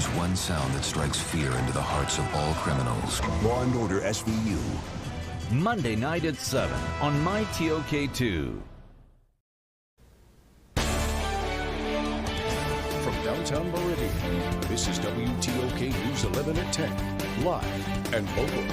There's one sound that strikes fear into the hearts of all criminals. Law and Order SVU. Monday night at 7 on WTOK2. From downtown Meridian, this is WTOK News 11 at 10, live and local.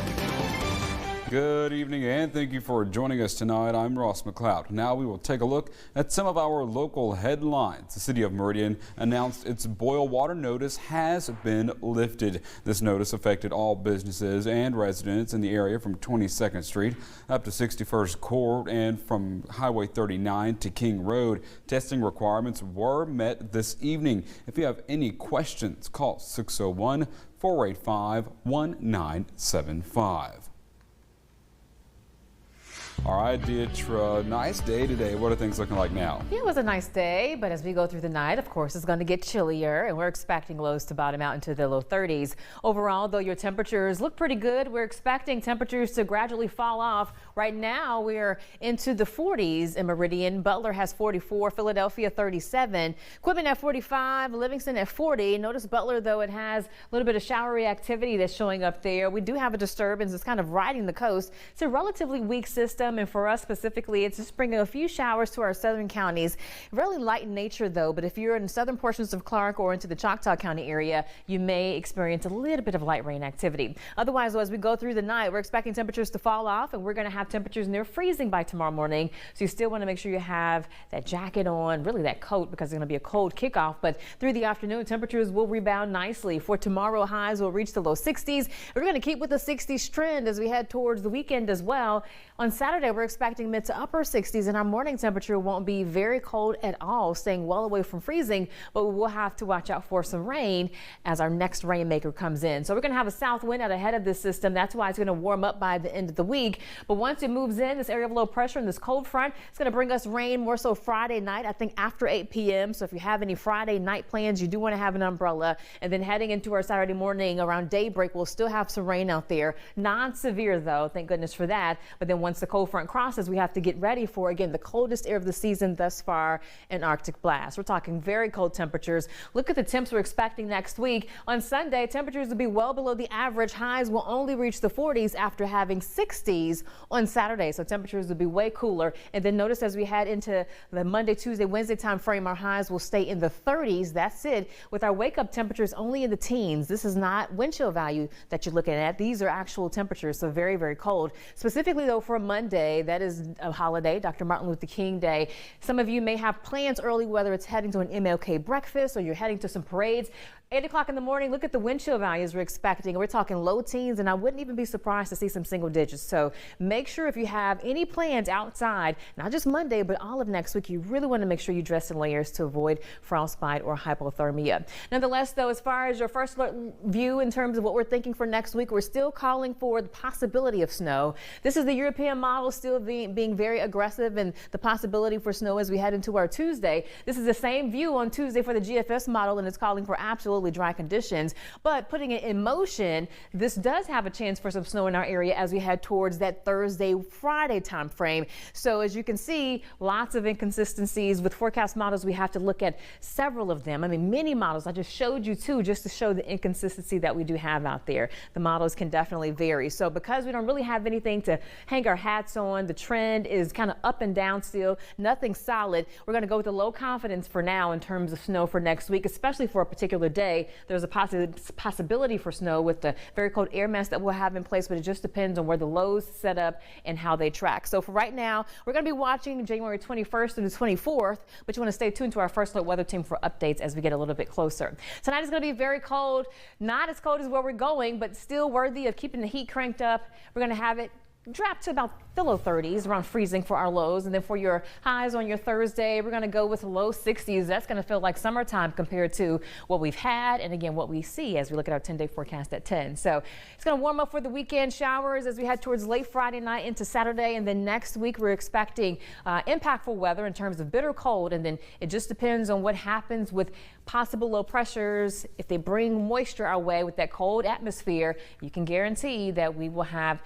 Good evening and thank you for joining us tonight. I'm Ross McLeod. Now we will take a look at some of our local headlines. The city of Meridian announced its boil water notice has been lifted. This notice affected all businesses and residents in the area from 22nd Street up to 61st Court and from Highway 39 to King Road. Testing requirements were met this evening. If you have any questions, call 601-485-1975. All right, Dietra, nice day today. What are things looking like now? Yeah, it was a nice day, but as we go through the night, of course, it's going to get chillier, and we're expecting lows to bottom out into the low 30s. Overall, though, your temperatures look pretty good. We're expecting temperatures to gradually fall off. Right now, we're into the 40s in Meridian. Butler has 44, Philadelphia 37, Quitman at 45, Livingston at 40. Notice Butler, though, it has a little bit of showery activity that's showing up there. We do have a disturbance. It's kind of riding the coast. It's a relatively weak system. And for us specifically, it's just bringing a few showers to our southern counties. Really light in nature, though, but if you're in southern portions of Clark or into the Choctaw County area, you may experience a little bit of light rain activity. Otherwise, though, as we go through the night, we're expecting temperatures to fall off, and we're going to have temperatures near freezing by tomorrow morning. So you still want to make sure you have that jacket on, really that coat, because it's going to be a cold kickoff. But through the afternoon, temperatures will rebound nicely. For tomorrow, highs will reach the low 60s. We're going to keep with the 60s trend as we head towards the weekend as well. On Saturday, we're expecting mid to upper 60s, and our morning temperature won't be very cold at all, staying well away from freezing, but we will have to watch out for some rain as our next rainmaker comes in. So we're going to have a south wind out ahead of this system. That's why it's going to warm up by the end of the week. But once it moves in, this area of low pressure and this cold front, it's going to bring us rain more so Friday night, I think after 8 p.m. So if you have any Friday night plans, you do want to have an umbrella. And then heading into our Saturday morning around daybreak, we'll still have some rain out there. Non-severe, though, thank goodness for that. But then once the cold front crosses, we have to get ready for, again, the coldest air of the season thus far, an Arctic blast. We're talking very cold temperatures. Look at the temps we're expecting next week. On Sunday, temperatures will be well below the average. Highs will only reach the 40s after having 60s on Saturday. So temperatures will be way cooler. And then notice as we head into the Monday, Tuesday, Wednesday time frame, our highs will stay in the 30s. That's it. With our wake up temperatures only in the teens. This is not wind chill value that you're looking at. These are actual temperatures. So very, very cold. Specifically, though, for Monday, that is a holiday, Dr. Martin Luther King Day. Some of you may have plans early, whether it's heading to an MLK breakfast or you're heading to some parades. 8 o'clock in the morning, look at the wind chill values we're expecting. We're talking low teens, and I wouldn't even be surprised to see some single digits. So make sure if you have any plans outside, not just Monday, but all of next week, you really want to make sure you dress in layers to avoid frostbite or hypothermia. Nonetheless, though, as far as your first alert view in terms of what we're thinking for next week, we're still calling for the possibility of snow. This is the European model still being very aggressive, and the possibility for snow as we head into our Tuesday. This is the same view on Tuesday for the GFS model, and it's calling for absolutely dry conditions. But putting it in motion, this does have a chance for some snow in our area as we head towards that Thursday, Friday time frame. So as you can see, lots of inconsistencies with forecast models. We have to look at several of them. I mean, many models. I just showed you two just to show the inconsistency that we do have out there. The models can definitely vary. So because we don't really have anything to hang our hats on, the trend is kind of up and down still, nothing solid. We're going to go with the low confidence for now in terms of snow for next week, especially for a particular day. There's a possibility for snow with the very cold air mass that we'll have in place, but it just depends on where the lows set up and how they track. So for right now, we're going to be watching January 21st through the 24th, but you want to stay tuned to our first alert weather team for updates as we get a little bit closer. Tonight is going to be very cold, not as cold as where we're going, but still worthy of keeping the heat cranked up. We're going to have it drop to about the low 30s, around freezing for our lows. And then for your highs on your Thursday, we're going to go with low 60s. That's going to feel like summertime compared to what we've had. And again, what we see as we look at our 10-day forecast at 10. So it's going to warm up for the weekend showers as we head towards late Friday night into Saturday. And then next week, we're expecting impactful weather in terms of bitter cold. And then it just depends on what happens with possible low pressures. If they bring moisture our way with that cold atmosphere, you can guarantee that we will have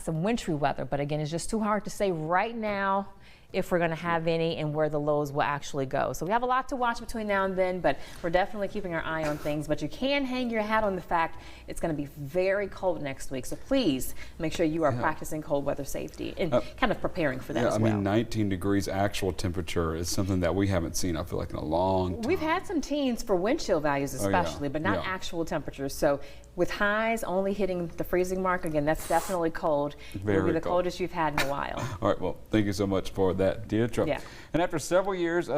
some wintry weather. But again, it's just too hard to say right now if we're going to have any, and where the lows will actually go. So we have a lot to watch between now and then, but we're definitely keeping our eye on things. But you can hang your hat on the fact it's going to be very cold next week. So please make sure you are practicing cold weather safety and kind of preparing for that as well. I mean, 19 degrees actual temperature is something that we haven't seen, I feel like, in a long time. We've had some teens for wind chill values especially, but not actual temperatures. So with highs only hitting the freezing mark, again, that's definitely cold. It'll be the coldest you've had in a while. All right, well, thank you so much for that, Deidre. Yeah. And after several years of